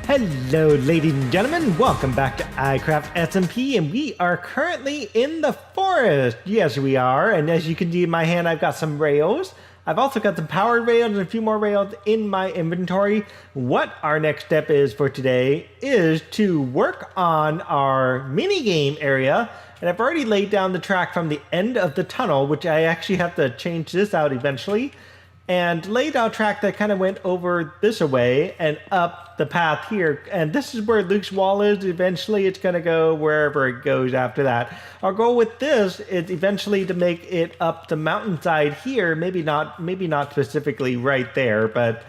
Hello, ladies and gentlemen. Welcome back to iCraft SMP, and we are currently in the forest. Yes, we are. And as you can see in my hand, I've got some rails. I've also got some powered rails and a few more rails in my inventory. What our next step is for today is to work on our mini game area. And I've already laid down the track from the end of the tunnel, which I actually have to change this out eventually, and laid out track that kind of went over this way and up the path here. And this is where Luke's wall is. Eventually it's going to go wherever it goes after that. Our goal with this is eventually to make it up the mountainside here. Maybe not specifically right there, but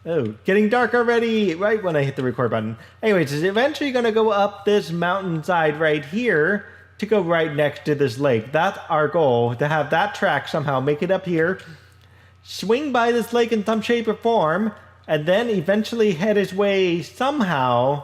oh, getting dark already right when I hit the record button. Anyways, it's eventually going to go up this mountainside right here to go right next to this lake. That's our goal, to have that track somehow make it up here, swing by this lake in some shape or form, and then eventually head his way somehow,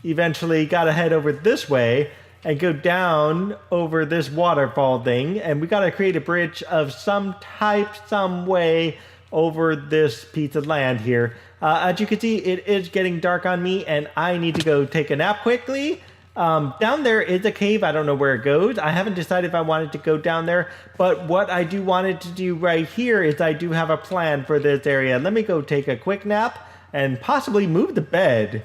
eventually gotta head over this way and go down over this waterfall thing. And we gotta create a bridge of some type, some way over this piece of land here. As you can see, it is getting dark on me and I need to go take a nap quickly. Down there is a cave. I don't know where it goes. I haven't decided if I wanted to go down there, but what I do wanted to do right here is I do have a plan for this area. Let me go take a quick nap and possibly move the bed.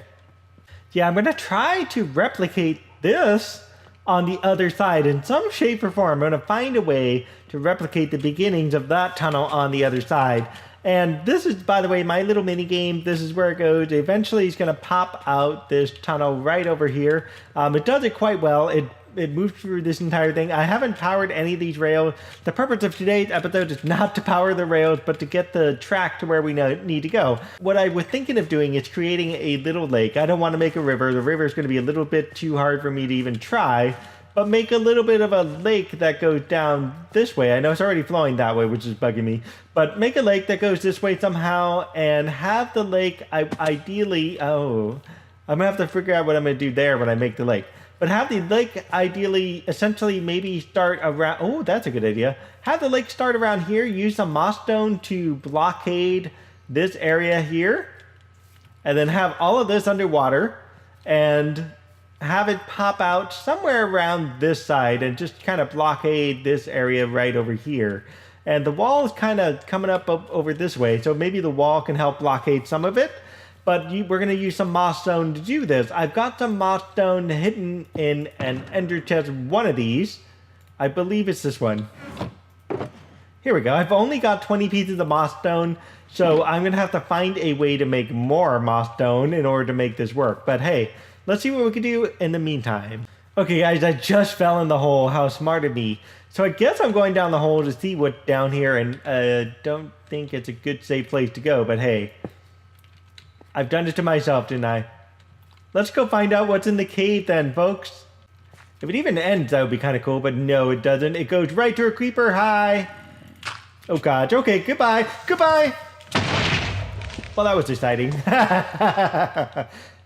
Yeah, I'm going to try to replicate this on the other side in some shape or form. I'm going to find a way to replicate the beginnings of that tunnel on the other side. And this is, by the way, my little mini game. This is where it goes. Eventually, it's going to pop out this tunnel right over here. It does it quite well. It moves through this entire thing. I haven't powered any of these rails. The purpose of today's episode is not to power the rails, but to get the track to where we need to go. What I was thinking of doing is creating a little lake. I don't want to make a river. The river is going to be a little bit too hard for me to even try. But make a little bit of a lake that goes down this way. I know it's already flowing that way, which is bugging me. But make a lake that goes this way somehow and have the lake ideally... Oh, I'm going to have to figure out what I'm going to do there when I make the lake. But have the lake ideally, essentially maybe start around... Oh, that's a good idea. Have the lake start around here. Use some moss stone to blockade this area here. And then have all of this underwater. And have it pop out somewhere around this side and just kind of blockade this area right over here. And the wall is kind of coming up over this way, so maybe the wall can help blockade some of it. But we're going to use some moss stone to do this. I've got some moss stone hidden in an ender chest, one of these. I believe it's this one. Here we go. I've only got 20 pieces of moss stone, so I'm going to have to find a way to make more moss stone in order to make this work. But hey, let's see what we can do in the meantime. Okay, guys, I just fell in the hole. How smart of me. So I guess I'm going down the hole to see what's down here, and don't think it's a good, safe place to go. But hey, I've done it to myself, didn't I? Let's go find out what's in the cave then, folks. If it even ends, that would be kind of cool, but no, it doesn't. It goes right to a creeper. Hi. Oh, gosh. Okay, goodbye. Goodbye. Well, that was exciting.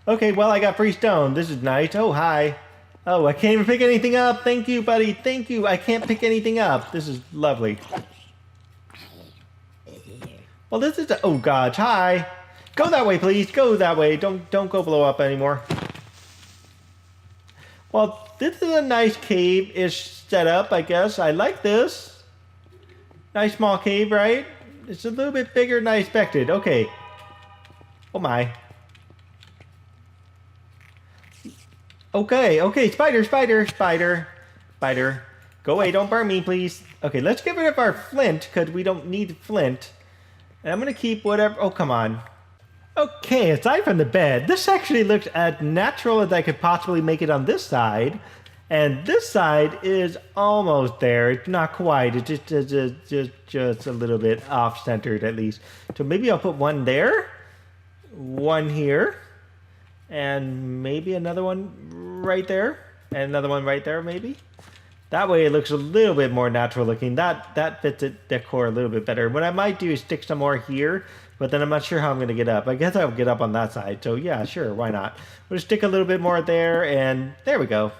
Okay, well, I got free stone. This is nice. Oh, hi. Oh, I can't even pick anything up. Thank you, buddy. Thank you. I can't pick anything up. This is lovely. Well, this is... Oh, gosh. Hi. Go that way, please. Go that way. Don't go blow up anymore. Well, this is a nice cave-ish setup, I guess. I like this. Nice small cave, right? It's a little bit bigger than I expected. Okay. Oh, my. Okay, spider. Go away, don't burn me, please. Okay, let's get rid of our flint, because we don't need flint. And I'm going to keep whatever... Oh, come on. Okay, aside from the bed, this actually looks as natural as I could possibly make it on this side. And this side is almost there. It's not quite. It's just a little bit off-centered, at least. So maybe I'll put one there. One here. And maybe another one right there. And another one right there, maybe. That way it looks a little bit more natural looking. That fits the decor a little bit better. What I might do is stick some more here. But then I'm not sure how I'm going to get up. I guess I'll get up on that side. So yeah, sure, why not? We'll just stick a little bit more there. And there we go.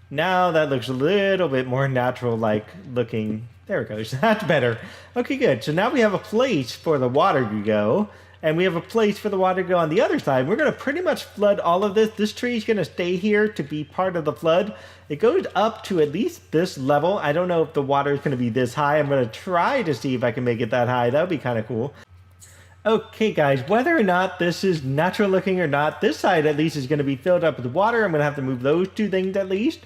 Now that looks a little bit more natural-like looking. There it goes. That's better. Okay, good. So now we have a place for the water to go. and we have a place for the water to go on the other side. We're going to pretty much flood all of this. This tree is going to stay here to be part of the flood. It goes up to at least this level. I don't know if the water is going to be this high. I'm going to try to see if I can make it that high. That would be kind of cool. Okay, guys, whether or not this is natural looking or not, this side at least is going to be filled up with water. I'm going to have to move those two things at least.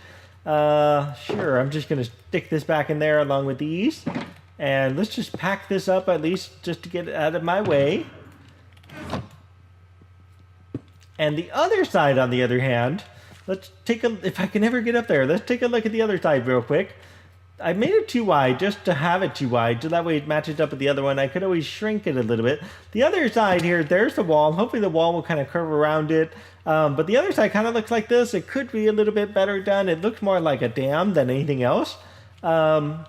Sure, I'm just going to stick this back in there along with these. And let's just pack this up at least just to get it out of my way. And the other side, on the other hand, let's take a, if I can ever get up there, let's take a look at the other side real quick. I made it too wide just to have it too wide, so that way it matches up with the other one. I could always shrink it a little bit. The other side here, there's the wall. Hopefully the wall will kind of curve around it. But the other side kind of looks like this. It could be a little bit better done. It looks more like a dam than anything else. I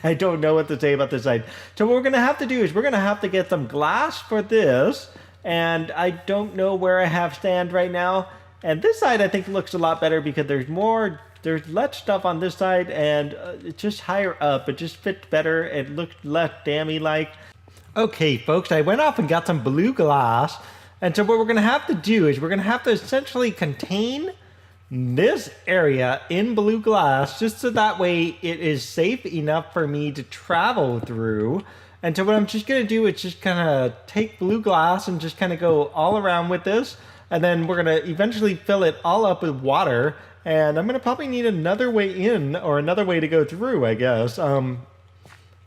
don't know what to say about this side. So what we're going to have to do is we're going to have to get some glass for this. And I don't know where I have sand right now. And this side I think looks a lot better because there's less stuff on this side, and it's just higher up. It just fits better. It looks less dammy-like. Okay, folks, I went off and got some blue glass. And so what we're going to have to do is we're going to have to essentially contain this area in blue glass, just so that way it is safe enough for me to travel through. And so what I'm just going to do is just kind of take blue glass and just kind of go all around with this. And then we're going to eventually fill it all up with water. And I'm going to probably need another way in, or another way to go through, I guess.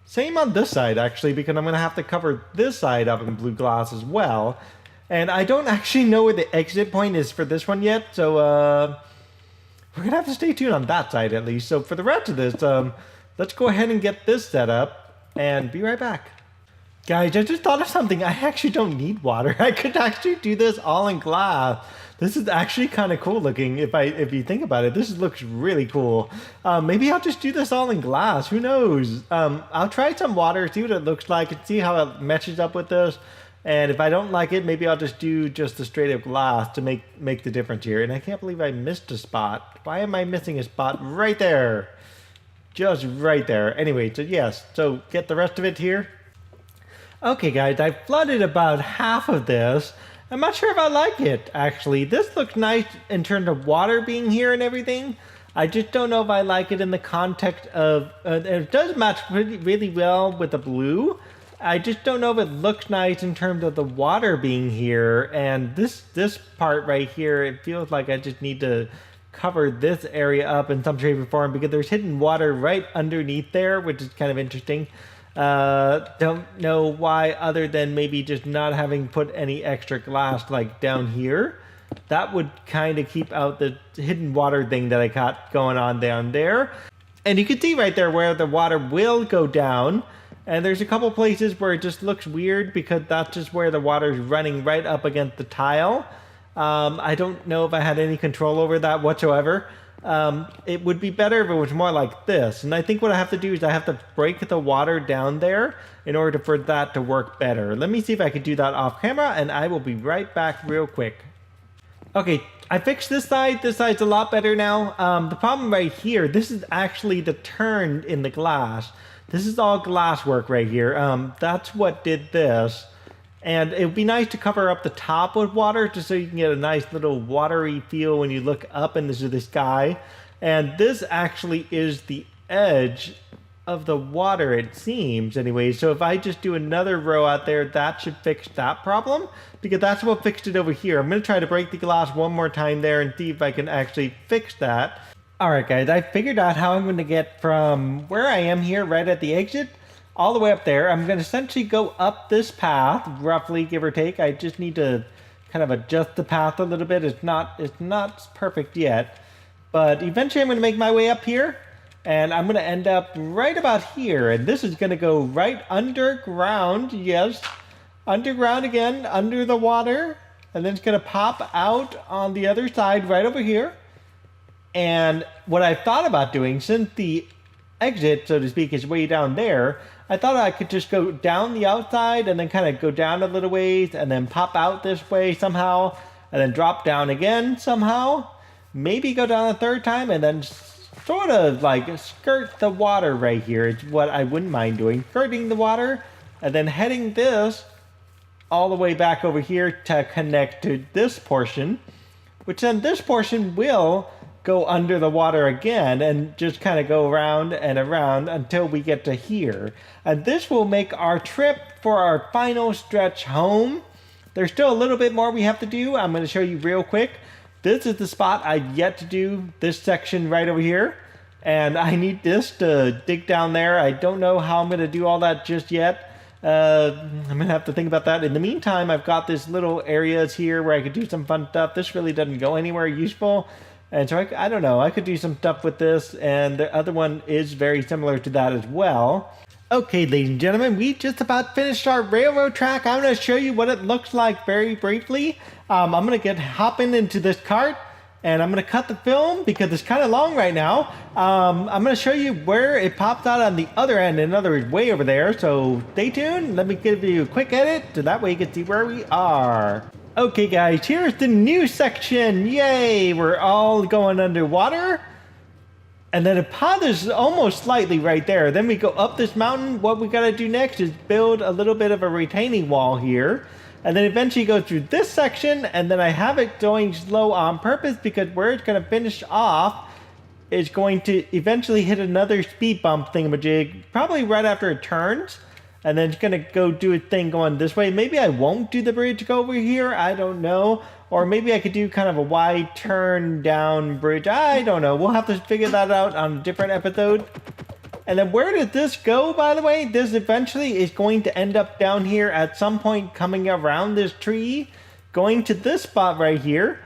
Same on this side, actually, because I'm going to have to cover this side up in blue glass as well. And I don't actually know where the exit point is for this one yet, so we're going to have to stay tuned on that side at least. So for the rest of this, let's go ahead and get this set up and be right back. Guys, I just thought of something. I actually don't need water. I could actually do this all in glass. This is actually kind of cool looking if you think about it. This looks really cool. Maybe I'll just do this all in glass. Who knows? I'll try some water, see what it looks like, and see how it matches up with this. And if I don't like it, maybe I'll just do just the straight up glass to make the difference here. And I can't believe I missed a spot. Why am I missing a spot right there? Just right there. Anyway, so yes. So get the rest of it here. Okay, guys, I flooded about half of this. I'm not sure if I like it, actually. This looks nice in terms of water being here and everything. I just don't know if I like it in the context of... it does match really well with the blue. I just don't know if it looks nice in terms of the water being here. And this part right here, it feels like I just need to cover this area up in some shape or form because there's hidden water right underneath there, which is kind of interesting. Don't know why, other than maybe just not having put any extra glass like down here. That would kind of keep out the hidden water thing that I got going on down there. And you can see right there where the water will go down. And there's a couple places where it just looks weird because that's just where the water is running right up against the tile. I don't know if I had any control over that whatsoever. It would be better if it was more like this. And I think what I have to do is I have to break the water down there in order for that to work better. Let me see if I can do that off camera, and I will be right back real quick. Okay, I fixed this side. This side's a lot better now. The problem right here, this is actually the turn in the glass. This is all glass work right here. That's what did this. And it would be nice to cover up the top with water just so you can get a nice little watery feel when you look up into the sky. And this actually is the edge of the water, it seems, anyway. So if I just do another row out there, that should fix that problem, because that's what fixed it over here. I'm going to try to break the glass one more time there and see if I can actually fix that. Alright guys, I figured out how I'm going to get from where I am here right at the exit all the way up there. I'm going to essentially go up this path, roughly, give or take. I just need to kind of adjust the path a little bit. It's not perfect yet, but eventually I'm going to make my way up here, and I'm going to end up right about here. And this is going to go right underground. Yes, underground again, under the water, and then it's going to pop out on the other side right over here. And what I thought about doing, since the exit, so to speak, is way down there, I thought I could just go down the outside and then kind of go down a little ways and then pop out this way somehow and then drop down again somehow. Maybe go down a third time and then sort of like skirt the water right here. It's what I wouldn't mind doing. Skirting the water and then heading this all the way back over here to connect to this portion, which then this portion will go under the water again and just kind of go around and around until we get to here. And this will make our trip for our final stretch home. There's still a little bit more we have to do. I'm going to show you real quick. This is the spot I've yet to do, this section right over here. And I need this to dig down there. I don't know how I'm going to do all that just yet. I'm going to have to think about that. In the meantime, I've got this little areas here where I could do some fun stuff. This really doesn't go anywhere useful. And so I don't know, I could do some stuff with this. And the other one is very similar to that as well. Okay, ladies and gentlemen, we just about finished our railroad track. I'm going to show you what it looks like very briefly. I'm going to hopping into this cart. And I'm going to cut the film because it's kind of long right now. I'm going to show you where it pops out on the other end. In other words, way over there. So stay tuned. Let me give you a quick edit so that way you can see where we are. Okay, guys, here's the new section. Yay! We're all going underwater. And then it pauses almost slightly right there. Then we go up this mountain. What we got to do next is build a little bit of a retaining wall here. And then eventually go through this section, and then I have it going slow on purpose because where it's going to finish off is going to eventually hit another speed bump thingamajig, probably right after it turns. And then it's going to go do a thing going this way. Maybe I won't do the bridge go over here. I don't know. Or maybe I could do kind of a wide turn down bridge. I don't know. We'll have to figure that out on a different episode. And then where did this go, by the way? This eventually is going to end up down here at some point coming around this tree, going to this spot right here,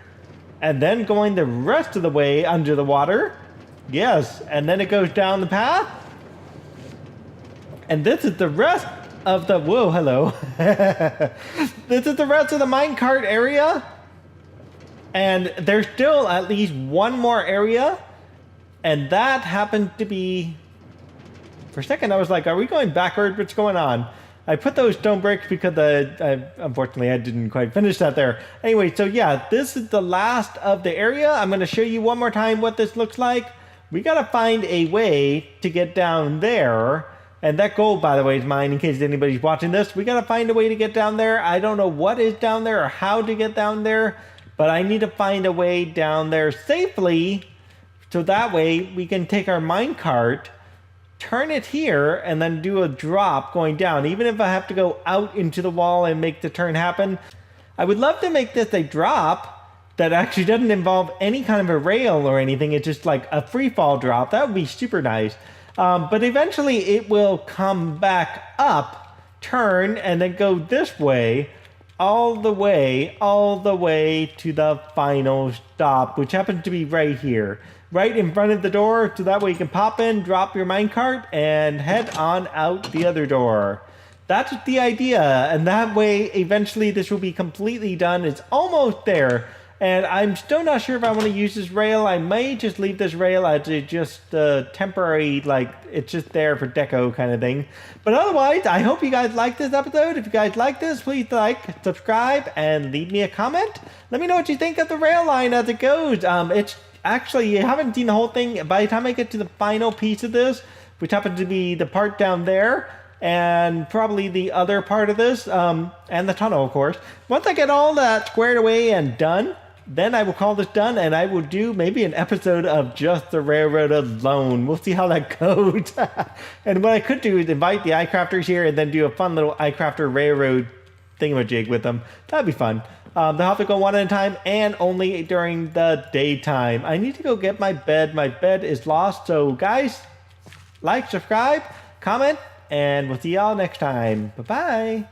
and then going the rest of the way under the water. Yes, and then it goes down the path. And this is the rest of the... Whoa, hello. This is the rest of the minecart area. And there's still at least one more area. And that happens to be... For a second, I was like, are we going backwards? What's going on? I put those stone bricks because unfortunately, I didn't quite finish that there. Anyway, so yeah, this is the last of the area. I'm going to show you one more time what this looks like. We got to find a way to get down there. And that gold, by the way, is mine in case anybody's watching this. We got to find a way to get down there. I don't know what is down there or how to get down there. But I need to find a way down there safely. So that way we can take our minecart, turn it here, and then do a drop going down. Even if I have to go out into the wall and make the turn happen. I would love to make this a drop that actually doesn't involve any kind of a rail or anything. It's just like a free fall drop. That would be super nice. But eventually it will come back up, turn, and then go this way, all the way to the final stop, which happens to be right here. Right in front of the door, so that way you can pop in, drop your minecart, and head on out the other door. That's the idea, and that way, eventually, this will be completely done. It's almost there, and I'm still not sure if I want to use this rail. I may just leave this rail as just temporary, like, it's just there for deco kind of thing. But otherwise, I hope you guys liked this episode. If you guys like this, please like, subscribe, and leave me a comment. Let me know what you think of the rail line as it goes. Actually, you haven't seen the whole thing. By the time I get to the final piece of this, which happens to be the part down there, and probably the other part of this, and the tunnel, of course. Once I get all that squared away and done, then I will call this done, and I will do maybe an episode of just the railroad alone. We'll see how that goes. And what I could do is invite the iCrafters here and then do a fun little iCrafter railroad thingamajig with them. That'd be fun. They'll have to go one at a time and only during the daytime. I need to go get my bed. My bed is lost. So guys, like, subscribe, comment, and we'll see y'all next time. Bye-bye.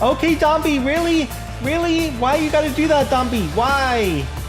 Okay, Dombey, really? Really? Why you gotta do that, Dombey? Why?